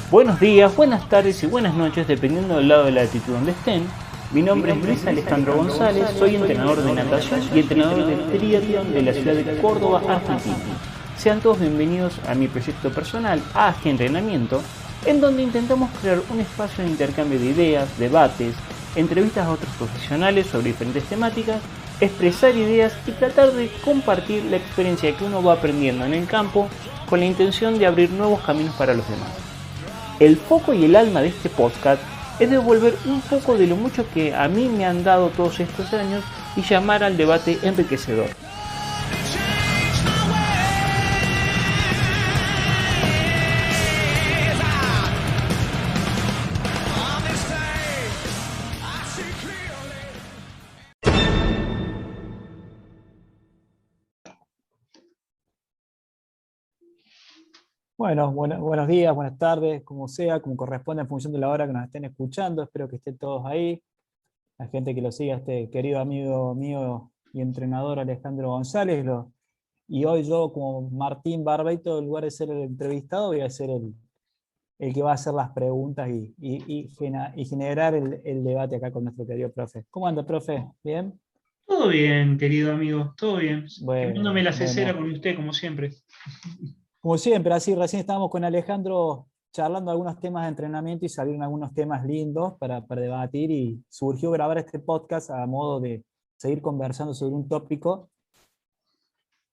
Buenos días, buenas tardes y buenas noches, dependiendo del lado de la latitud donde estén. Mi nombre es Luis Alejandro González, soy entrenador de natación y entrenador de triatlón de la ciudad de Córdoba, Argentina. Sean todos bienvenidos a mi proyecto personal, AG Entrenamiento, en donde intentamos crear un espacio de intercambio de ideas, debates, entrevistas a otros profesionales sobre diferentes temáticas, expresar ideas y tratar de compartir la experiencia que uno va aprendiendo en el campo con la intención de abrir nuevos caminos para los demás. El foco y el alma de este podcast es devolver un poco de lo mucho que a mí me han dado todos estos años y llamar al debate enriquecedor. Bueno, buenos días, buenas tardes, como sea, como corresponde en función de la hora que nos estén escuchando. Espero que estén todos ahí. La gente que lo siga, este querido amigo mío y entrenador Alejandro González. Y hoy yo, como Martín Barbeito, en lugar de ser el entrevistado, voy a ser el que va a hacer las preguntas y generar el debate acá con nuestro querido profe. ¿Cómo anda, profe? ¿Bien? Todo bien, querido amigo, todo bien. Quemándome Bueno, la cesera bueno. con usted, como siempre. Como siempre, así recién estábamos con Alejandro charlando algunos temas de entrenamiento y salieron algunos temas lindos para debatir y surgió grabar este podcast a modo de seguir conversando sobre un tópico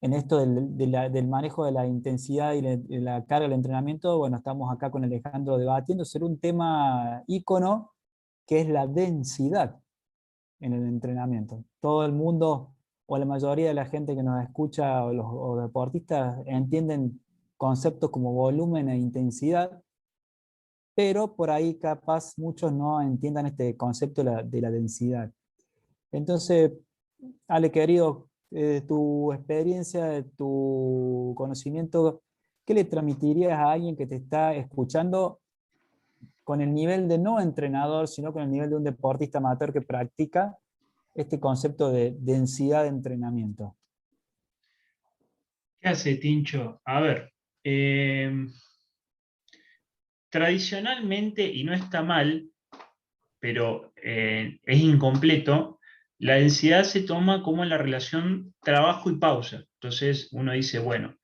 en esto del manejo de la intensidad y de la carga del entrenamiento. Bueno, estamos acá con Alejandro debatiendo sobre un tema ícono que es la densidad en el entrenamiento. Todo el mundo o la mayoría de la gente que nos escucha o los deportistas entienden conceptos como volumen e intensidad, pero por ahí capaz muchos no entiendan este concepto de la densidad. Entonces, Ale, querido, tu experiencia, tu conocimiento, ¿qué le transmitirías a alguien que te está escuchando con el nivel de no entrenador, sino con el nivel de un deportista amateur que practica este concepto de densidad de entrenamiento? ¿Qué hace, Tincho? A ver, tradicionalmente, y no está mal, pero es incompleto, la densidad se toma como la relación trabajo y pausa. Entonces uno dice, bueno,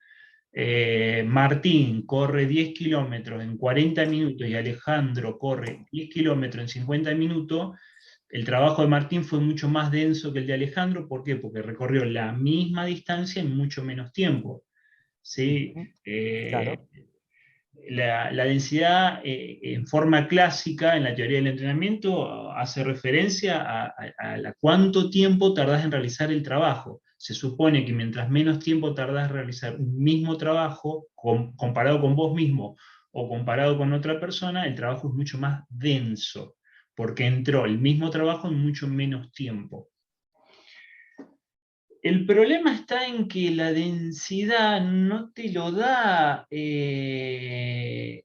Martín corre 10 kilómetros en 40 minutos y Alejandro corre 10 kilómetros en 50 minutos. El trabajo de Martín fue mucho más denso que el de Alejandro. ¿Por qué? Porque recorrió la misma distancia en mucho menos tiempo. ¿Sí? Ujú. Eh, Claro. la densidad en forma clásica en la teoría del entrenamiento hace referencia a cuánto tiempo tardás en realizar el trabajo. Se supone que mientras menos tiempo tardás en realizar un mismo trabajo comparado con vos mismo o comparado con otra persona, el trabajo es mucho más denso, porque entró el mismo trabajo en mucho menos tiempo. El problema está en que la densidad no te lo da el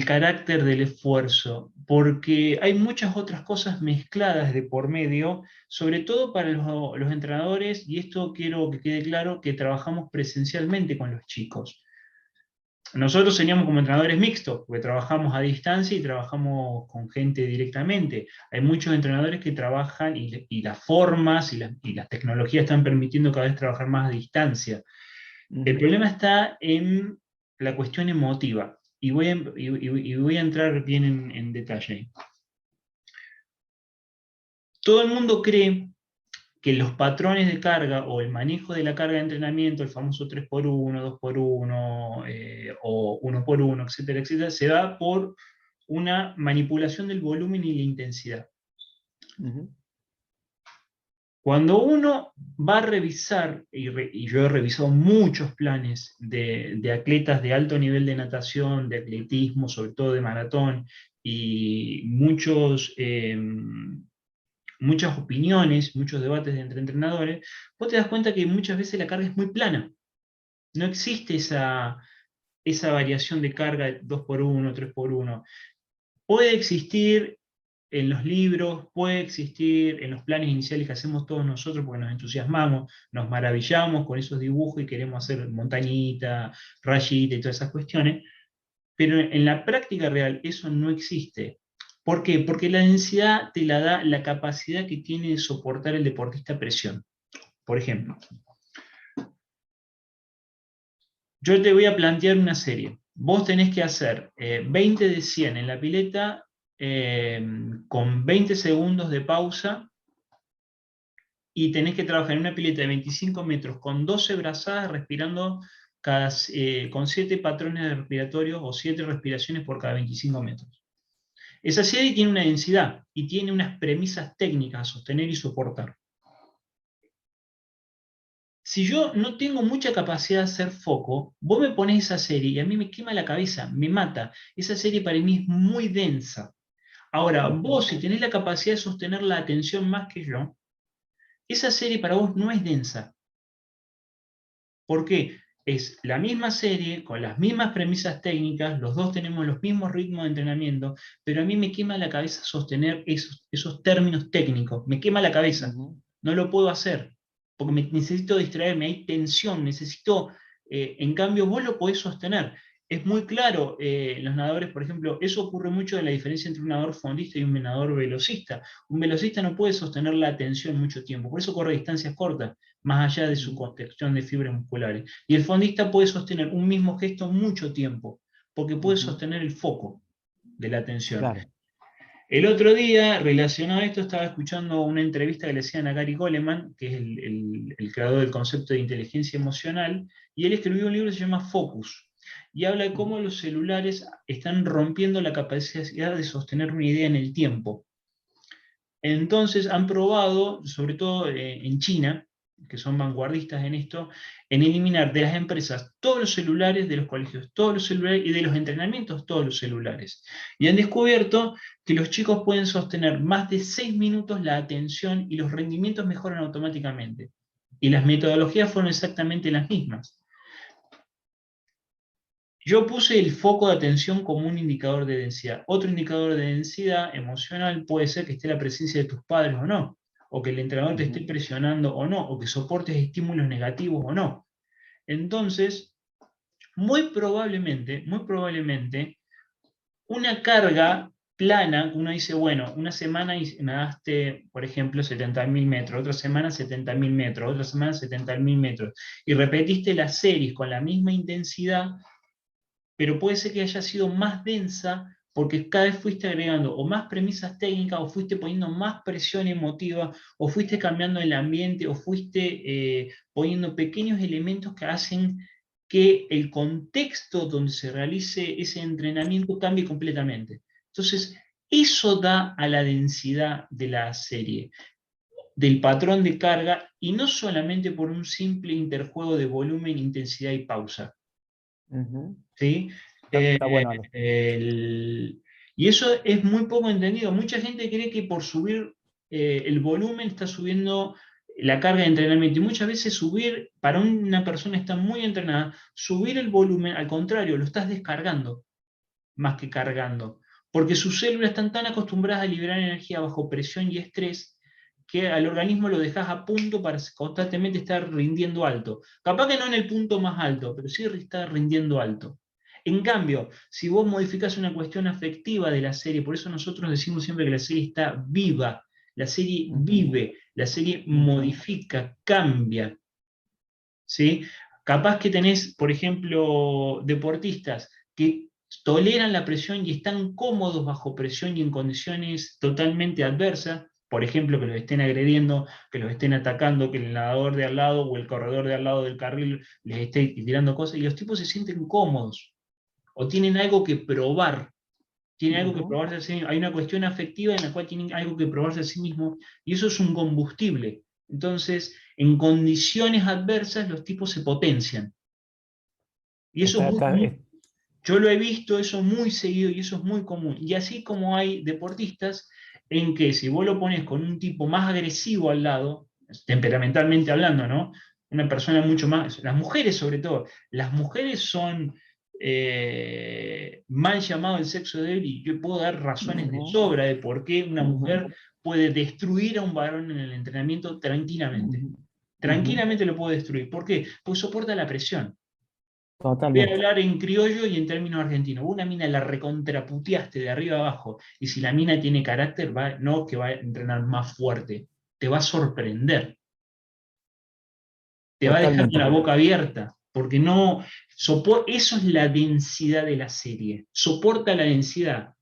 carácter del esfuerzo, porque hay muchas otras cosas mezcladas de por medio, sobre todo para los entrenadores, y esto quiero que quede claro, que trabajamos presencialmente con los chicos. Nosotros seríamos como entrenadores mixtos, porque trabajamos a distancia y trabajamos con gente directamente. Hay muchos entrenadores que trabajan y las formas y las tecnologías están permitiendo cada vez trabajar más a distancia. El Ujú. problema está en la cuestión emotiva y voy a entrar bien en detalle. Todo el mundo cree que los patrones de carga o el manejo de la carga de entrenamiento, el famoso 3x1, 2x1 o 1x1, etcétera, etcétera, se da por una manipulación del volumen y la intensidad. Ujú. Cuando uno va a revisar, y yo he revisado muchos planes de atletas de alto nivel de natación, de atletismo, sobre todo de maratón, y muchas opiniones, muchos debates entre entrenadores, vos te das cuenta que muchas veces la carga es muy plana. No existe esa variación de carga 2x1, 3x1. Puede existir en los libros, puede existir en los planes iniciales que hacemos todos nosotros porque nos entusiasmamos, nos maravillamos con esos dibujos y queremos hacer montañita, rayita y todas esas cuestiones, Pero en la práctica real eso no existe. ¿Por qué? Porque la densidad te la da la capacidad que tiene de soportar el deportista a presión. Por ejemplo, yo te voy a plantear una serie. Vos tenés que hacer 20 de 100 en la pileta con 20 segundos de pausa y tenés que trabajar en una pileta de 25 metros con 12 brazadas respirando con 7 patrones respiratorios o 7 respiraciones por cada 25 metros. Esa serie tiene una densidad y tiene unas premisas técnicas a sostener y soportar. Si yo no tengo mucha capacidad de hacer foco, vos me ponés esa serie y a mí me quema la cabeza, me mata. Esa serie para mí es muy densa. Ahora, vos si tenés la capacidad de sostener la atención más que yo, esa serie para vos no es densa. ¿Por qué? Es la misma serie, con las mismas premisas técnicas, los dos tenemos los mismos ritmos de entrenamiento, pero a mí me quema la cabeza sostener esos términos técnicos, me quema la cabeza, no lo puedo hacer, porque necesito distraerme, hay tensión, necesito, en cambio vos lo podés sostener. Es muy claro, los nadadores, por ejemplo, eso ocurre mucho en la diferencia entre un nadador fondista y un nadador velocista. Un velocista no puede sostener la atención mucho tiempo, por eso corre distancias cortas, más allá de su contención de fibras musculares. Y el fondista puede sostener un mismo gesto mucho tiempo, porque puede sostener el foco de la atención. Claro. El otro día, relacionado a esto, estaba escuchando una entrevista que le hacían a Gary Goleman, que es el creador del concepto de inteligencia emocional, y él escribió un libro que se llama Focus, y habla de cómo los celulares están rompiendo la capacidad de sostener una idea en el tiempo. Entonces han probado, sobre todo en China, que son vanguardistas en esto, en eliminar de las empresas todos los celulares, de los colegios todos los celulares y de los entrenamientos todos los celulares. Y han descubierto que los chicos pueden sostener más de 6 minutos la atención y los rendimientos mejoran automáticamente. Y las metodologías fueron exactamente las mismas. Yo puse el foco de atención como un indicador de densidad. Otro indicador de densidad emocional puede ser que esté la presencia de tus padres o no, o que el entrenador te esté presionando o no, o que soportes estímulos negativos o no. Entonces, muy probablemente, una carga plana, uno dice, bueno, una semana nadaste, por ejemplo, 70.000 metros, otra semana 70.000 metros, otra semana 70.000 metros, y repetiste las series con la misma intensidad, pero puede ser que haya sido más densa porque cada vez fuiste agregando o más premisas técnicas, o fuiste poniendo más presión emotiva, o fuiste cambiando el ambiente, o fuiste poniendo pequeños elementos que hacen que el contexto donde se realice ese entrenamiento cambie completamente. Entonces, eso da a la densidad de la serie, del patrón de carga, y no solamente por un simple interjuego de volumen, intensidad y pausa. ¿Sí? Está bueno, Ale. Y eso es muy poco entendido. Mucha gente cree que por subir el volumen está subiendo la carga de entrenamiento. Y muchas veces subir, para una persona que está muy entrenada, subir el volumen, al contrario, lo estás descargando más que cargando. Porque sus células están tan acostumbradas a liberar energía bajo presión y estrés que al organismo lo dejas a punto para constantemente estar rindiendo alto. Capaz que no en el punto más alto, pero sí estar rindiendo alto. En cambio, si vos modificás una cuestión afectiva de la serie, por eso nosotros decimos siempre que la serie está viva, la serie vive, la serie modifica, cambia. ¿Sí? Capaz que tenés, por ejemplo, deportistas que toleran la presión y están cómodos bajo presión y en condiciones totalmente adversas, por ejemplo, que los estén agrediendo, que los estén atacando, que el nadador de al lado o el corredor de al lado del carril les esté tirando cosas, y los tipos se sienten cómodos, o tienen algo que probar, tienen algo que probarse a sí mismos. Hay una cuestión afectiva en la cual tienen algo que probarse a sí mismos, y eso es un combustible. Entonces, en condiciones adversas, los tipos se potencian. Y eso yo lo he visto eso muy seguido y eso es muy común. Y así como hay deportistas en que si vos lo pones con un tipo más agresivo al lado, temperamentalmente hablando, ¿no? Una persona mucho más, las mujeres sobre todo, las mujeres son mal llamado el sexo débil, y yo puedo dar razones de sobra de por qué una mujer puede destruir a un varón en el entrenamiento tranquilamente. Tranquilamente lo puede destruir. ¿Por qué? Porque soporta la presión. Voy a Totalmente. hablar en criollo y en términos argentinos. Una mina la recontraputeaste de arriba abajo, y si la mina tiene carácter, no que va a entrenar más fuerte, te va a sorprender, te va a dejar con Totalmente. la boca abierta, porque no eso es la densidad de la serie, soporta la densidad.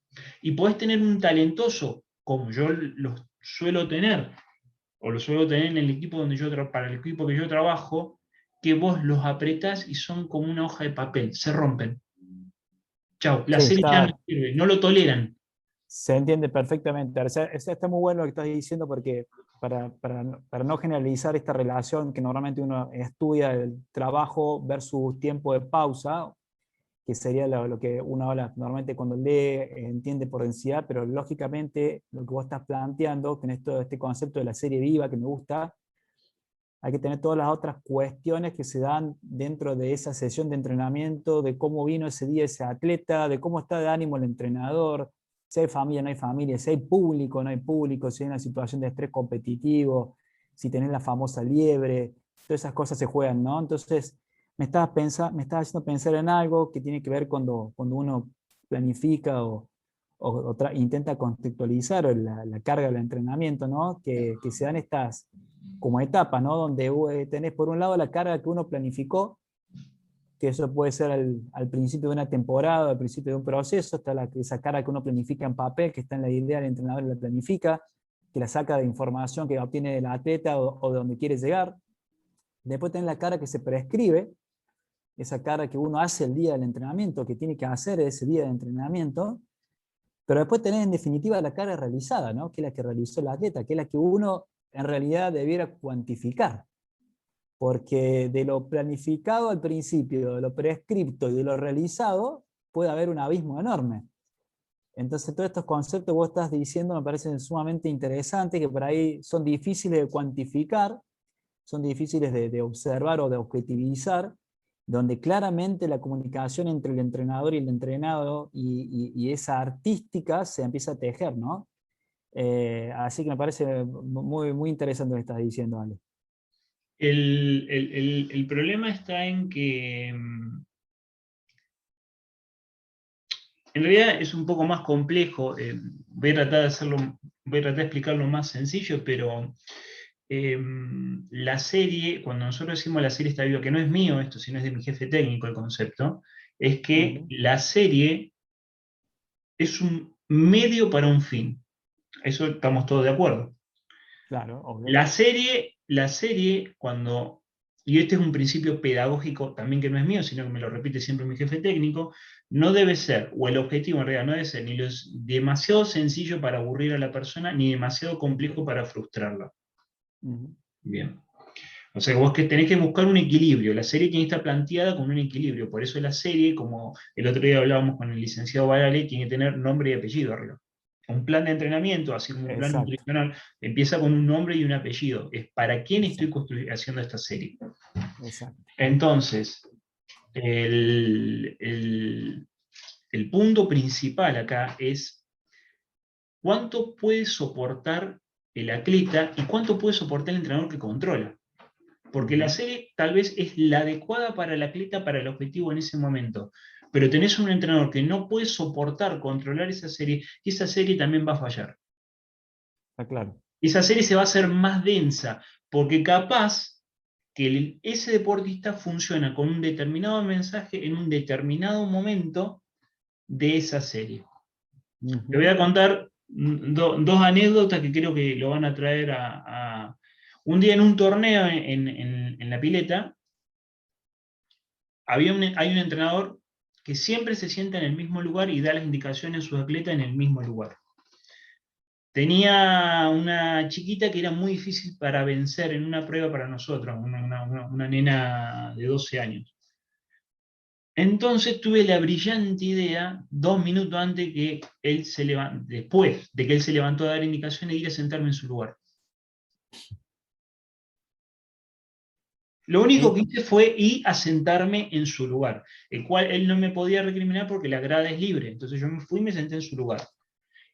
Y podés tener un talentoso, como yo lo suelo tener, o lo suelo tener en el equipo para el equipo que yo trabajo, que vos los apretás y son como una hoja de papel, se rompen. Chao, la Sí, serie ya no sirve, no lo toleran. se entiende perfectamente. O sea, está muy bueno lo que estás diciendo porque para no generalizar esta relación que normalmente uno estudia el trabajo versus tiempo de pausa, que sería lo que uno habla normalmente cuando lee, entiende por densidad, pero lógicamente lo que vos estás planteando, que en este concepto de la serie viva que me gusta, hay que tener todas las otras cuestiones que se dan dentro de esa sesión de entrenamiento, de cómo vino ese día ese atleta, de cómo está de ánimo el entrenador, si hay familia, no hay familia, si hay público, no hay público, si hay una situación de estrés competitivo, si tenés la famosa liebre, todas esas cosas se juegan, ¿no? Entonces, me estabas haciendo pensar en algo que tiene que ver cuando uno planifica o intenta contextualizar la carga del entrenamiento, ¿no? Que se dan estas como etapas, ¿no? Donde tenés por un lado la carga que uno planificó, que eso puede ser al principio de una temporada, al principio de un proceso, está esa carga que uno planifica en papel, que está en la idea del entrenador y la planifica, que la saca de información que obtiene del atleta o de donde quiere llegar. Después tenés la carga que se prescribe, esa carga que uno hace el día del entrenamiento, que tiene que hacer ese día de entrenamiento, pero después tenés en definitiva la carga realizada, ¿no? Que es la que realizó el atleta, que es la que uno en realidad debiera cuantificar, porque de lo planificado al principio, de lo prescripto y de lo realizado, puede haber un abismo enorme. Entonces todos estos conceptos que vos estás diciendo me parecen sumamente interesantes, que por ahí son difíciles de cuantificar, son difíciles de observar o de objetivizar, donde claramente la comunicación entre el entrenador y el entrenado y esa artística se empieza a tejer, ¿no? Así que me parece muy interesante lo que estás diciendo, Ale. El problema está en que, en realidad es un poco más complejo. Voy a tratar de explicarlo más sencillo, pero la serie, cuando nosotros decimos la serie está viva, que no es mío esto, sino es de mi jefe técnico el concepto, es que la serie es un medio para un fin. Eso estamos todos de acuerdo. Claro, obvio. La serie, cuando, y este es un principio pedagógico también que no es mío, sino que me lo repite siempre mi jefe técnico, no debe ser, o el objetivo en realidad no debe ser ni demasiado sencillo para aburrir a la persona, ni demasiado complejo para frustrarla. Bien. O sea, vos que tenés que buscar un equilibrio. La serie tiene que estar planteada con un equilibrio. Por eso la serie, como el otro día hablábamos con el licenciado Varale, tiene que tener nombre y apellido arriba. Un plan de entrenamiento, así como un plan Exacto, nutricional, empieza con un nombre y un apellido. Es para quién estoy exacto, haciendo esta serie. exacto. Entonces, el punto principal acá es cuánto puede soportar el atleta y cuánto puede soportar el entrenador que controla. Porque la serie tal vez es la adecuada para el atleta, para el objetivo en ese momento. Pero tenés un entrenador que no puede soportar controlar esa serie, y esa serie también va a fallar. Está claro. Esa serie se va a hacer más densa, porque capaz que ese deportista funciona con un determinado mensaje en un determinado momento de esa serie. Te voy a contar dos anécdotas que creo que lo van a traer un día en un torneo en la pileta. Hay un entrenador que siempre se sienta en el mismo lugar y da las indicaciones a sus atletas en el mismo lugar. Tenía una chiquita que era muy difícil para vencer en una prueba para nosotros, una nena de 12 años. Entonces tuve la brillante idea, 2 minutos antes que él después de que él se levantó a dar indicaciones, de ir a sentarme en su lugar. Lo único que hice fue ir a sentarme en su lugar, el cual él no me podía recriminar porque la grada es libre. Entonces yo me fui y me senté en su lugar.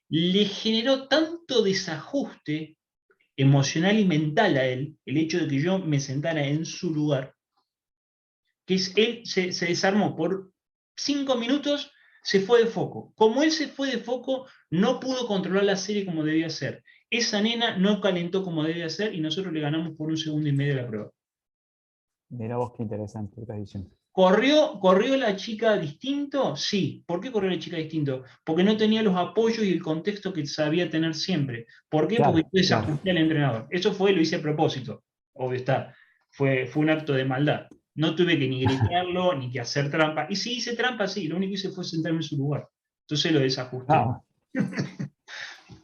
Le generó tanto desajuste emocional y mental a él el hecho de que yo me sentara en su lugar, que él se desarmó por 5 minutos, se fue de foco. Como él se fue de foco, no pudo controlar la serie como debía ser. Esa nena no calentó como debía ser y nosotros le ganamos por 1,5 segundos la prueba. Mira vos qué interesante lo que estás diciendo. ¿Corrió la chica distinto? Sí. ¿Por qué corrió la chica distinto? Porque no tenía los apoyos y el contexto que sabía tener siempre. ¿Por qué? Porque Claro, yo claro. desajusté al entrenador. Eso lo hice a propósito. Obvio está. Fue un acto de maldad. No tuve que ni gritarlo, ni que hacer trampa. Y si hice trampa, sí. Lo único que hice fue sentarme en su lugar. Entonces lo desajusté. Ah,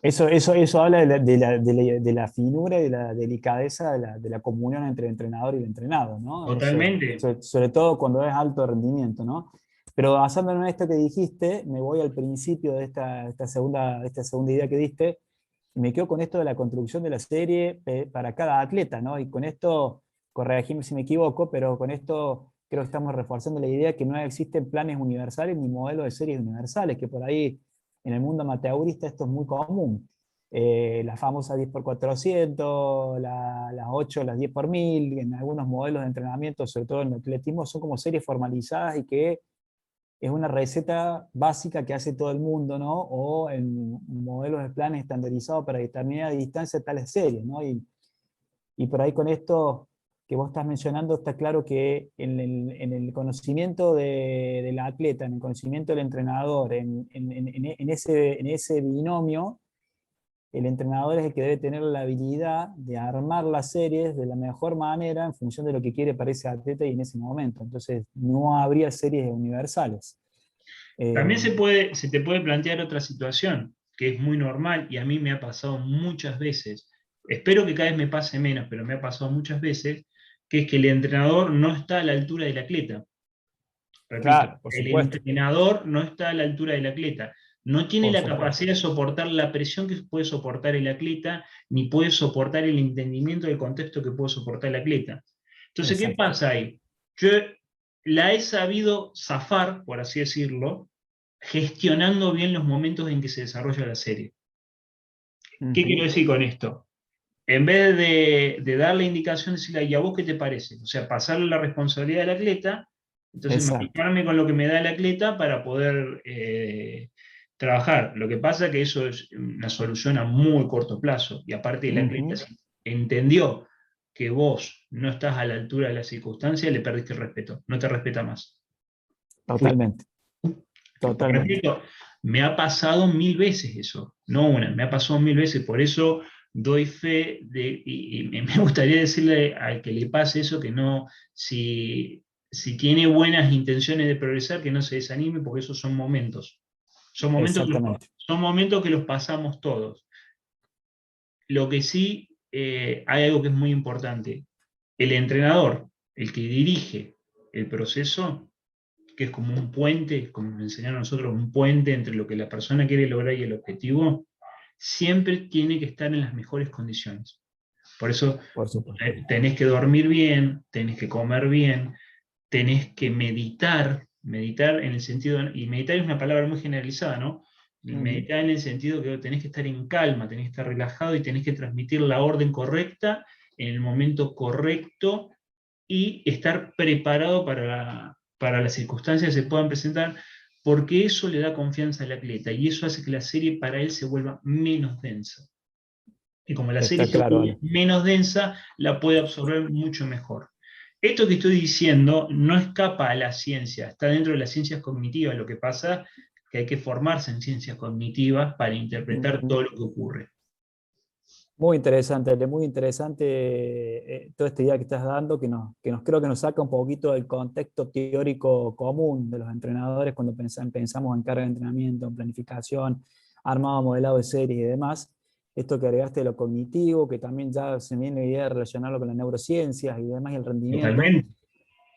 eso habla de la finura y de la delicadeza de la comunión entre el entrenador y el entrenado, ¿no? Eso, Totalmente. sobre todo cuando es alto rendimiento, ¿no? Pero basándonos en esto que dijiste, me voy al principio de esta segunda idea que diste, y me quedo con esto de la construcción de la serie para cada atleta, ¿no? Y con esto, corregime si me equivoco, pero con esto creo que estamos reforzando la idea que no existen planes universales ni modelos de series universales, que por ahí en el mundo amateurista esto es muy común. La famosa 10x400, las 8, las 10x1000, en algunos modelos de entrenamiento, sobre todo en el atletismo, son como series formalizadas y que es una receta básica que hace todo el mundo, ¿no? O en modelos de planes estandarizados para determinada distancia tales series, ¿no? Y por ahí con esto que vos estás mencionando, está claro que en el conocimiento del atleta, en el conocimiento del entrenador, en ese binomio, el entrenador es el que debe tener la habilidad de armar las series de la mejor manera en función de lo que quiere para ese atleta y en ese momento. Entonces, no habría series universales. También Eh, se te puede plantear otra situación, que es muy normal y a mí me ha pasado muchas veces. Espero que cada vez me pase menos, pero me ha pasado muchas veces, que es que el entrenador no está a la altura del atleta. Repito, claro, por el supuesto. entrenador no está a la altura del atleta. No tiene Por la supuesto. capacidad de soportar la presión que puede soportar el atleta, ni puede soportar el entendimiento del contexto que puede soportar el atleta. Entonces, ¿qué Exacto. pasa ahí? Yo la he sabido zafar, por así decirlo, gestionando bien los momentos en que se desarrolla la serie. ¿Qué quiero Ujú. decir con esto? En vez de darle indicación, decirle, ¿y a vos qué te parece? O sea, pasarle la responsabilidad al atleta, entonces Exacto. manejarme con lo que me da el atleta para poder trabajar. Lo que pasa es que eso es una solución a muy corto plazo. Y aparte el atleta, Ujú. si entendió que vos no estás a la altura de las circunstancias, le perdiste el respeto. No te respeta más. Totalmente. Por Totalmente. ejemplo, me ha pasado 1000 veces eso, no una, me ha pasado 1000 veces, por eso doy fe y me gustaría decirle al que le pase eso que no, si tiene buenas intenciones de progresar, que no se desanime, porque esos Exactamente. son momentos que los pasamos todos. Lo que sí, hay algo que es muy importante, el entrenador, el que dirige el proceso, que es como un puente, como nos enseñaron a nosotros, un puente entre lo que la persona quiere lograr y el objetivo, siempre tiene que estar en las mejores condiciones. Por eso Por supuesto. tenés que dormir bien, tenés que comer bien, tenés que meditar en el sentido, y meditar es una palabra muy generalizada, ¿no? Ujú. Meditar en el sentido que tenés que estar en calma, tenés que estar relajado y tenés que transmitir la orden correcta en el momento correcto y estar preparado para las circunstancias que se puedan presentar, porque eso le da confianza al atleta y eso hace que la serie para él se vuelva menos densa. Y como la serie Está se claro, vuelve Ale. menos densa, la puede absorber mucho mejor. Esto que estoy diciendo no escapa a la ciencia, está dentro de las ciencias cognitivas. Lo que pasa es que hay que formarse en ciencias cognitivas para interpretar Ujú. todo lo que ocurre. Muy interesante, Ale, muy interesante toda esta idea que estás dando, que nos creo que nos saca un poquito del contexto teórico común de los entrenadores cuando pensamos en carga de entrenamiento, en planificación, armado, modelado de series y demás. Esto que agregaste de lo cognitivo, que también ya se viene la idea de relacionarlo con las neurociencias y demás y el rendimiento, Totalmente.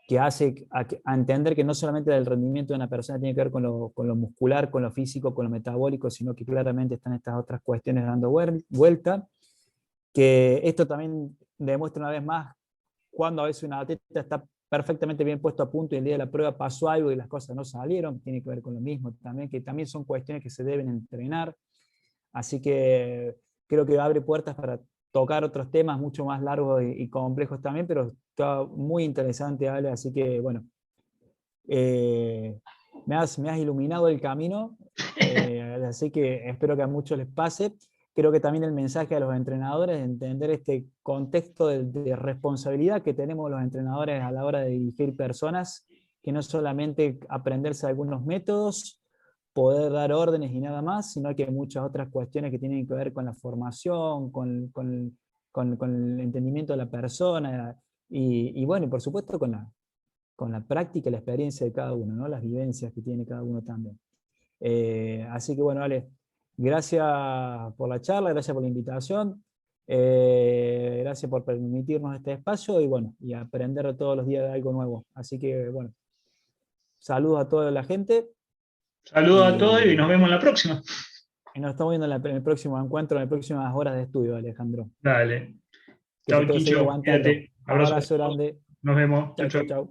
que hace a entender que no solamente el rendimiento de una persona tiene que ver con lo muscular, con lo físico, con lo metabólico, sino que claramente están estas otras cuestiones dando vuelta, que esto también demuestra una vez más cuando a veces un atleta está perfectamente bien puesto a punto y el día de la prueba pasó algo y las cosas no salieron, tiene que ver con lo mismo también, que también son cuestiones que se deben entrenar, así que creo que abre puertas tocar otros temas mucho más largos y complejos también, pero está muy interesante, Ale, así que bueno, me has iluminado el camino, así que espero que a muchos les pase. Creo que también el mensaje a los entrenadores es entender este contexto de responsabilidad que tenemos los entrenadores a la hora de dirigir personas, que no solamente aprenderse algunos métodos, poder dar órdenes y nada más, sino que hay muchas otras cuestiones que tienen que ver con la formación, con el entendimiento de la persona, y bueno, y por supuesto con la práctica y la experiencia de cada uno, ¿no? Las vivencias que tiene cada uno también. Así que bueno, Ale, gracias por la charla, gracias por la invitación, gracias por permitirnos este espacio y bueno, y aprender todos los días de algo nuevo. Así que bueno, saludos a toda la gente. Saludos a todos y nos vemos en la próxima. Y nos estamos viendo en el próximo encuentro, en las próximas horas de estudio, Alejandro. Dale. Chao, Chicho. Cuídate. Abrazo grande. Nos vemos. Chao, chao, chao.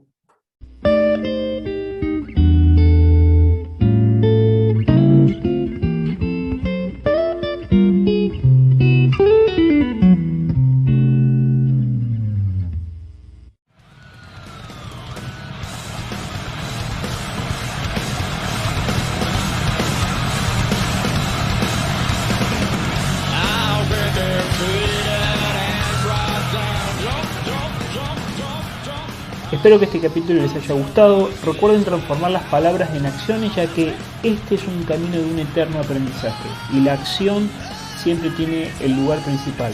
Espero que este capítulo les haya gustado. Recuerden transformar las palabras en acciones, ya que este es un camino de un eterno aprendizaje y la acción siempre tiene el lugar principal.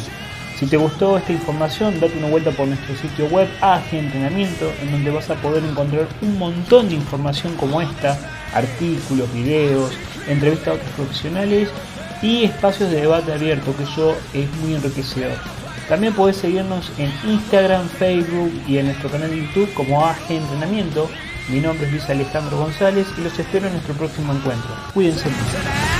Si te gustó esta información, date una vuelta por nuestro sitio web AG Entrenamiento, en donde vas a poder encontrar un montón de información como esta, artículos, videos, entrevistas a otros profesionales y espacios de debate abierto, que eso es muy enriquecedor. También podés seguirnos en Instagram, Facebook y en nuestro canal de YouTube como AG Entrenamiento. Mi nombre es Luis Alejandro González y los espero en nuestro próximo encuentro. Cuídense mucho.